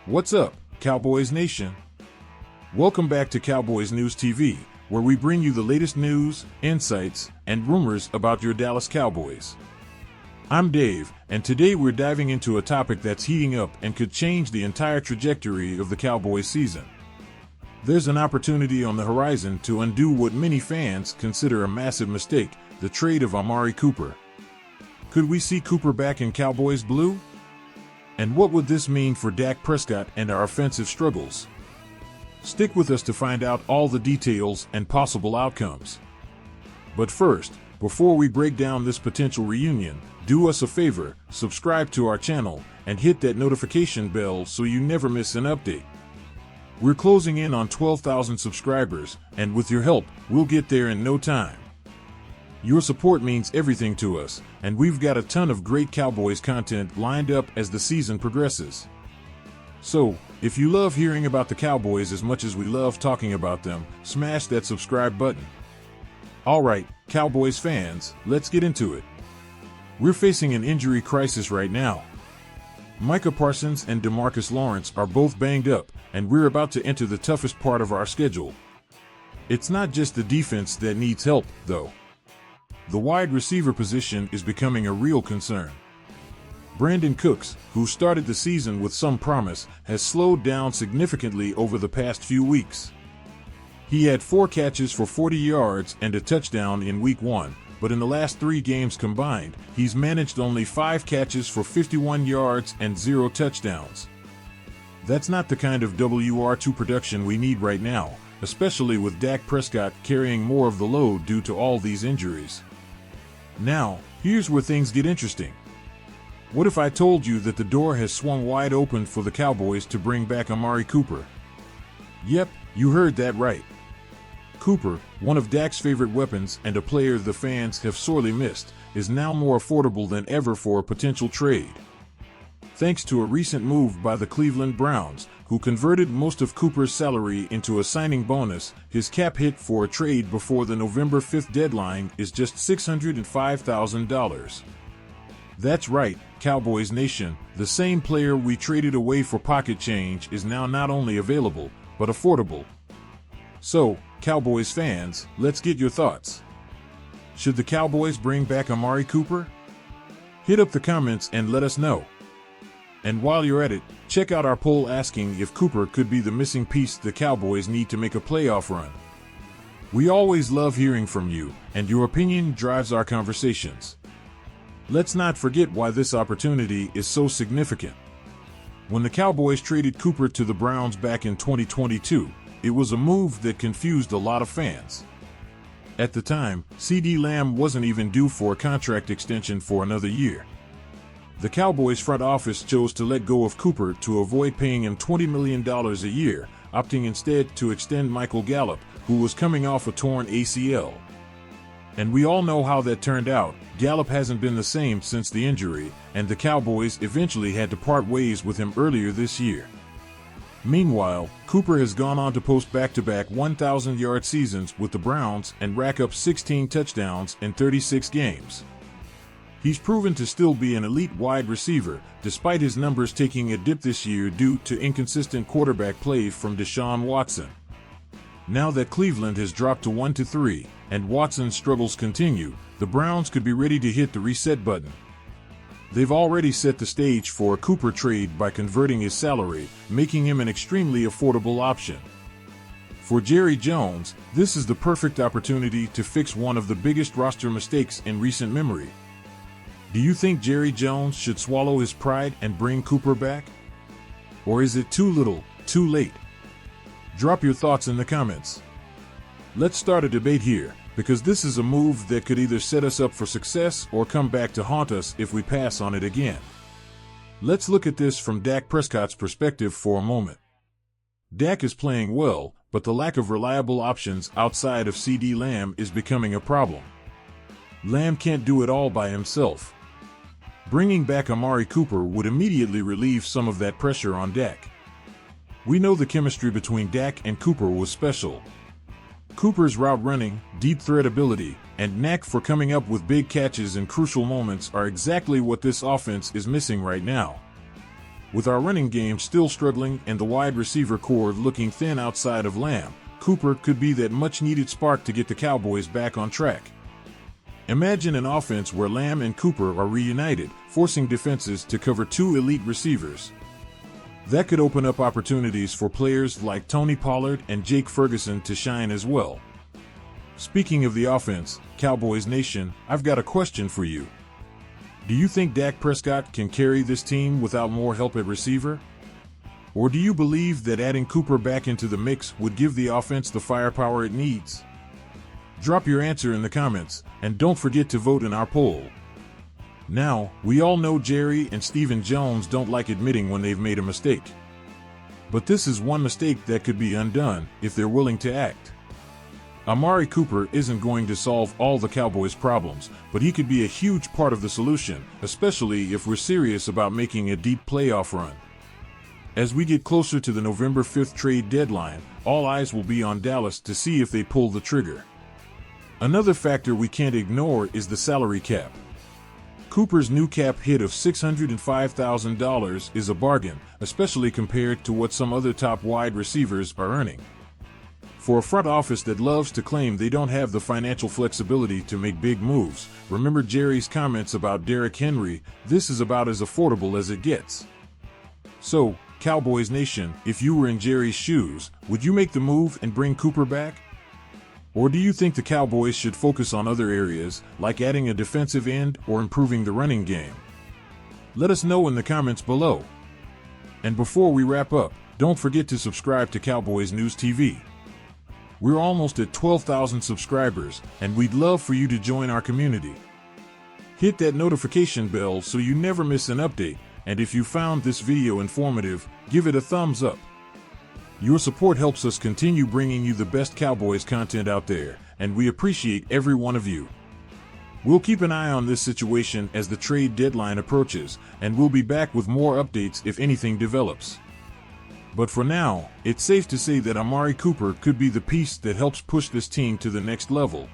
What's up, Cowboys Nation? Welcome back to Cowboys News TV, where we bring you the latest news, insights, and rumors about your Dallas Cowboys. I'm Dave, and today we're diving into a topic that's heating up and could change the entire trajectory of the Cowboys season. There's an opportunity on the horizon to undo what many fans consider a massive mistake, the trade of Amari Cooper. Could we see Cooper back in Cowboys blue? And what would this mean for Dak Prescott and our offensive struggles? Stick with us to find out all the details and possible outcomes. But first, before we break down this potential reunion, do us a favor, subscribe to our channel, and hit that notification bell so you never miss an update. We're closing in on 12,000 subscribers, and with your help, we'll get there in no time. Your support means everything to us, and we've got a ton of great Cowboys content lined up as the season progresses. So, if you love hearing about the Cowboys as much as we love talking about them, smash that subscribe button. Alright, Cowboys fans, let's get into it. We're facing an injury crisis right now. Micah Parsons and DeMarcus Lawrence are both banged up, and we're about to enter the toughest part of our schedule. It's not just the defense that needs help, though. The wide receiver position is becoming a real concern. Brandon Cooks, who started the season with some promise, has slowed down significantly over the past few weeks. He had 4 catches for 40 yards and a touchdown in Week 1, but in the last 3 games combined, he's managed only 5 catches for 51 yards and 0 touchdowns. That's not the kind of WR2 production we need right now, especially with Dak Prescott carrying more of the load due to all these injuries. Now, here's where things get interesting. What if I told you that the door has swung wide open for the Cowboys to bring back Amari Cooper? Yep, you heard that right. Cooper, one of Dak's favorite weapons and a player the fans have sorely missed, is now more affordable than ever for a potential trade. Thanks to a recent move by the Cleveland Browns, who converted most of Cooper's salary into a signing bonus, his cap hit for a trade before the November 5th deadline is just $605,000. That's right, Cowboys Nation, the same player we traded away for pocket change is now not only available, but affordable. So, Cowboys fans, let's get your thoughts. Should the Cowboys bring back Amari Cooper? Hit up the comments and let us know. And while you're at it, check out our poll asking if Cooper could be the missing piece the Cowboys need to make a playoff run. We always love hearing from you, and your opinion drives our conversations. Let's not forget why this opportunity is so significant. When the Cowboys traded Cooper to the Browns back in 2022, it was a move that confused a lot of fans. At the time, CeeDee Lamb wasn't even due for a contract extension for another year. The Cowboys front office chose to let go of Cooper to avoid paying him $20 million a year, opting instead to extend Michael Gallup, who was coming off a torn ACL. And we all know how that turned out. Gallup hasn't been the same since the injury, and the Cowboys eventually had to part ways with him earlier this year. Meanwhile, Cooper has gone on to post back-to-back 1,000-yard seasons with the Browns and rack up 16 touchdowns in 36 games. He's proven to still be an elite wide receiver, despite his numbers taking a dip this year due to inconsistent quarterback play from Deshaun Watson. Now that Cleveland has dropped to 1-3, and Watson's struggles continue, the Browns could be ready to hit the reset button. They've already set the stage for a Cooper trade by converting his salary, making him an extremely affordable option. For Jerry Jones, this is the perfect opportunity to fix one of the biggest roster mistakes in recent memory. Do you think Jerry Jones should swallow his pride and bring Cooper back? Or is it too little, too late? Drop your thoughts in the comments. Let's start a debate here, because this is a move that could either set us up for success or come back to haunt us if we pass on it again. Let's look at this from Dak Prescott's perspective for a moment. Dak is playing well, but the lack of reliable options outside of CeeDee Lamb is becoming a problem. Lamb can't do it all by himself. Bringing back Amari Cooper would immediately relieve some of that pressure on Dak. We know the chemistry between Dak and Cooper was special. Cooper's route running, deep threat ability, and knack for coming up with big catches in crucial moments are exactly what this offense is missing right now. With our running game still struggling and the wide receiver core looking thin outside of Lamb, Cooper could be that much-needed spark to get the Cowboys back on track. Imagine an offense where Lamb and Cooper are reunited, forcing defenses to cover two elite receivers. That could open up opportunities for players like Tony Pollard and Jake Ferguson to shine as well. Speaking of the offense, Cowboys Nation, I've got a question for you. Do you think Dak Prescott can carry this team without more help at receiver? Or do you believe that adding Cooper back into the mix would give the offense the firepower it needs? Drop your answer in the comments, and don't forget to vote in our poll. Now, we all know Jerry and Stephen Jones don't like admitting when they've made a mistake. But this is one mistake that could be undone if they're willing to act. Amari Cooper isn't going to solve all the Cowboys' problems, but he could be a huge part of the solution, especially if we're serious about making a deep playoff run. As we get closer to the November 5th trade deadline, all eyes will be on Dallas to see if they pull the trigger. Another factor we can't ignore is the salary cap. Cooper's new cap hit of $605,000 is a bargain, especially compared to what some other top wide receivers are earning. For a front office that loves to claim they don't have the financial flexibility to make big moves, remember Jerry's comments about Derrick Henry, this is about as affordable as it gets. So, Cowboys Nation, if you were in Jerry's shoes, would you make the move and bring Cooper back? Or do you think the Cowboys should focus on other areas, like adding a defensive end or improving the running game? Let us know in the comments below. And before we wrap up, don't forget to subscribe to Cowboys News TV. We're almost at 12,000 subscribers, and we'd love for you to join our community. Hit that notification bell so you never miss an update, and if you found this video informative, give it a thumbs up. Your support helps us continue bringing you the best Cowboys content out there, and we appreciate every one of you. We'll keep an eye on this situation as the trade deadline approaches, and we'll be back with more updates if anything develops. But for now, it's safe to say that Amari Cooper could be the piece that helps push this team to the next level.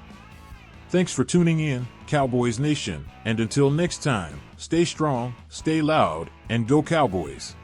Thanks for tuning in, Cowboys Nation, and until next time, stay strong, stay loud, and go Cowboys!